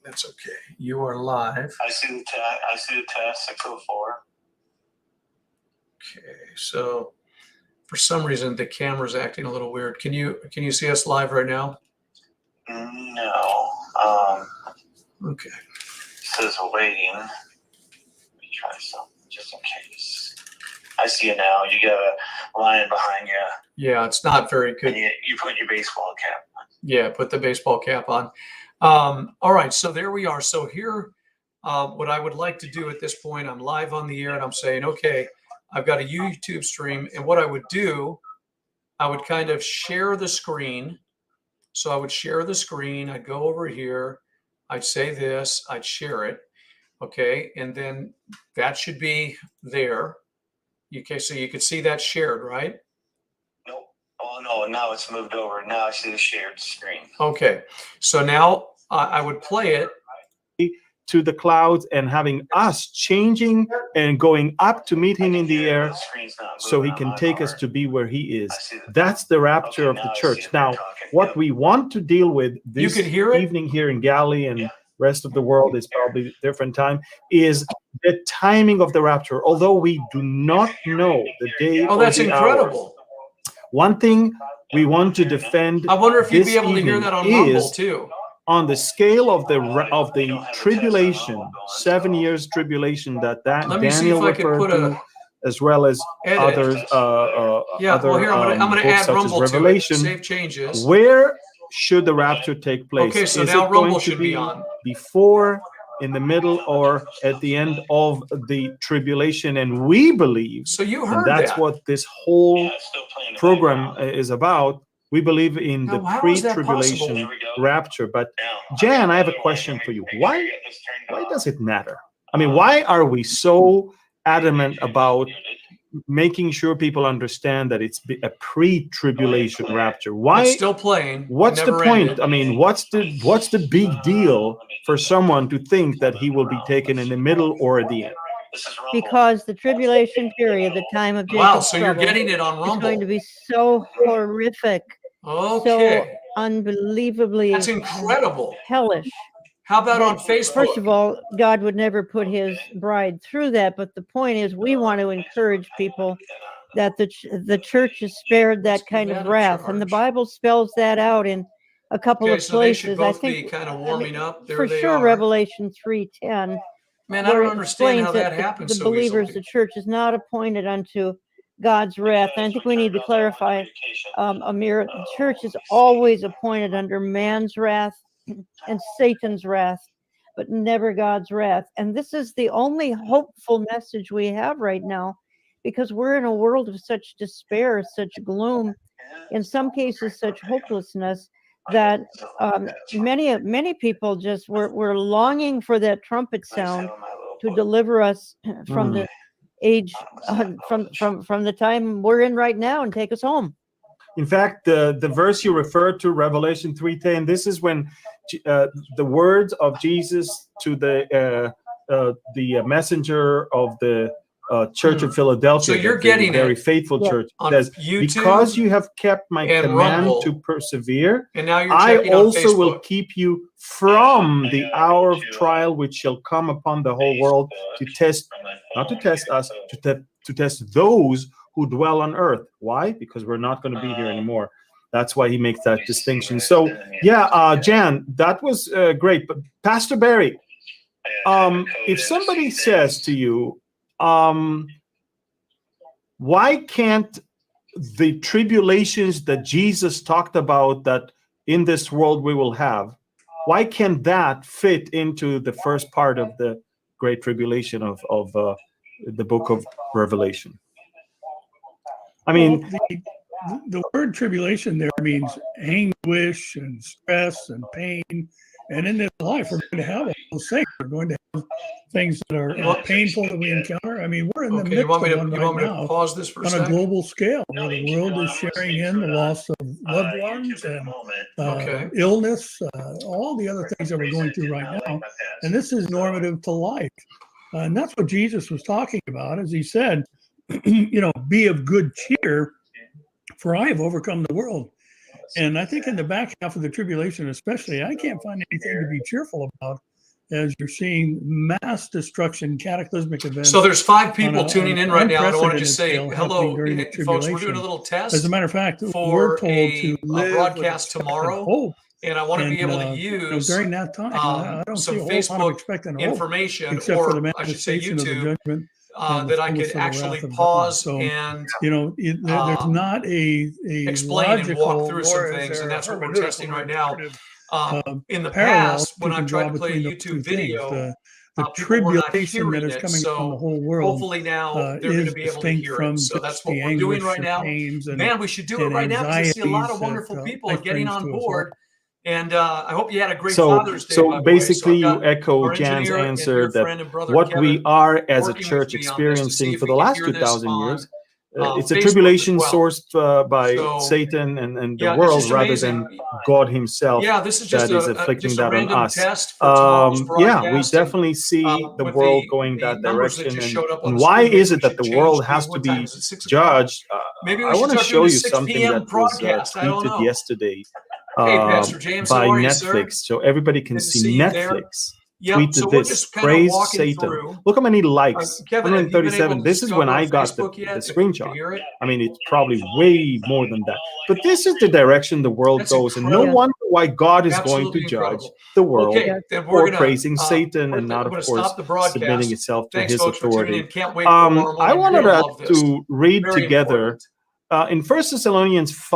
That's okay. You are live. I see the test 604. Okay, so for some reason the camera's acting a little weird. Can you see us live right now? No. Okay. It says waiting. Let me try something just in case. I see you now. You got a lion behind you. Yeah, it's not very good. And you put your baseball cap on. Yeah, put the baseball cap on. All right, so there we are. So here, what I would like to do at this point, I'm live on the air and I'm saying, okay, I've got a YouTube stream. And what I would do, I would kind of share the screen. So I would share the screen. I'd go over here. I'd say this. I'd share it. Okay, and then that should be there. Okay, so you can see that shared, right? Nope. Oh, no, now it's moved over. Now I see the shared screen. Okay, so now I would play it to the clouds and having us changing and going up to meet him in the air so he can take us to be where he is. That's the rapture of the church. Now, what we want to deal with this evening here in Galilee and rest of the world is probably a different time, is the timing of the rapture. Although we do not know the day or that's the incredible. Hour, one thing we want to defend. I wonder if you'd be able to hear that on Rumble too. On the scale of the tribulation, 7 years tribulation that Daniel referred to, as well as others, I'm going to add Rumble Revelation. To it. Save changes. Where should the rapture take place? Okay, so is now it Rumble going should to be on. Before, in the middle, or at the end of the tribulation? And we believe, so you heard that's what this whole program is about. We believe in the pre-tribulation rapture. But Jan, I have a question for you. Why does it matter? I mean, why are we so adamant about making sure people understand that it's a pre-tribulation rapture? Why? It's still playing. What's the point? I mean, what's the big deal for someone to think that he will be taken in the middle or at the end? Because the tribulation period, the time of Jacob's so you're getting it on Rumble. It's going to be so horrific. Okay. So unbelievably. That's incredible. Hellish. How about on Facebook? First of all, God would never put his bride through that. But the point is, we want to encourage people that the church is spared that kind of wrath. And the Bible spells that out in a couple of places. I think be kind of warming up. There for sure, Revelation 3:10. Man, I don't understand how that happens. The believers, the church is not appointed unto God's wrath. And I think we need to clarify, Amir, the church is always appointed under man's wrath and Satan's wrath, but never God's wrath. And this is the only hopeful message we have right now, because we're in a world of such despair, such gloom, in some cases such hopelessness, that many people just were longing for that trumpet sound to deliver us from the age, from the time we're in right now, and take us home. In fact, the verse you referred to, Revelation 3:10, this is when the words of Jesus to the messenger of the church of Philadelphia, so you're getting very faithful church, says, YouTube, because you have kept my command Rumble, to persevere, and now you're I also on will keep you from the hour of trial which shall come upon the whole world, to test, not to test us, to test those who dwell on earth. Why? Because we're not going to be here anymore. That's why he makes that distinction. So yeah, Jan, that was great. But Pastor Barry, if somebody says to you, why can't the tribulations that Jesus talked about that in this world we will have, why can't that fit into the first part of the Great Tribulation of the book of Revelation? I mean, the word tribulation there means anguish and stress and pain. And in this life, we're going to have all those things. We're going to have things that are painful that we encounter. I mean, we're in the midst of one right now pause this for on a global scale, where the world is sharing in the loss of loved ones and illness, all the other things that we're going through right now. And this is normative to life. And that's what Jesus was talking about, as he said, be of good cheer, for I have overcome the world. And I think in the back half of the tribulation especially, I can't find anything to be cheerful about as you're seeing mass destruction, cataclysmic events. So there's 5 people on a- tuning in on right now. I want to just say unprecedented scale hello, happening during the folks. We're doing a tribulation. little As a test matter of fact, we're for told a to live broadcast with expectant tomorrow, hope. and I want to be And, able to you know, use during that time, I don't some see a whole lot of Facebook expectant hope, information, except for the or I should say manifestation of the YouTube, judgment and the that I fullness could of the actually wrath of God. pause So, and you know, there's not a explain and walk logical, through some nor is things, and there that's what we're hermeneutical testing right now. interpretive, In the parallel past, when you I can tried draw to play a between those two YouTube things. video, The people were not tribulation that hearing is it. coming from the So whole world hopefully now they're going is to be able to distinct hear from it. So just that's what the we're doing anguish right and now. pains and, Man, we should do it and right now because I see a lot of anxieties wonderful that people are life getting brings on to us all. board. And I hope you had a great So, Father's Day. by so the way. basically, I've you got echo our Jan's engineer and answer dear that friend and brother what Kevin we are as a working with church me on this to see experiencing if for we the can last hear this 2,000 on, years, it's a Facebook tribulation as well. sourced by So, Satan and the yeah, it's world just rather amazing. than God Himself Yeah, this is just that is a afflicting just a that on random us. test for tomorrow's Yeah, we broadcast. And, definitely see the with world going the that numbers that direction. just And, showed up on and the why screen, maybe is we it that should the change world has to what time be is it? 6 o'clock? judged? Maybe we I should want to start show doing a you 6 something p.m. that was broadcast. I don't tweeted know. yesterday Hey, Pastor James, by how are you, sir? Netflix, so everybody can Good to see see you there. Netflix. Yep. Tweeted So we're this: just kind of praise walking Satan. through. Look how many likes, Kevin, have you been able 137. to This is when discover I got the Facebook yet? If you screenshot. can hear it? I mean, it's probably way more than that. But this is the direction the world That's goes, and no incredible. wonder why God is going Absolutely to judge incredible. the world Okay, then we're for gonna praising Satan and not, I'm of gonna course, stop the broadcast. submitting itself to Thanks, his folks, for tuning authority. in. Can't wait for tomorrow I morning. You're wanted gonna love this. to read Very together important. in 1 Thessalonians 5.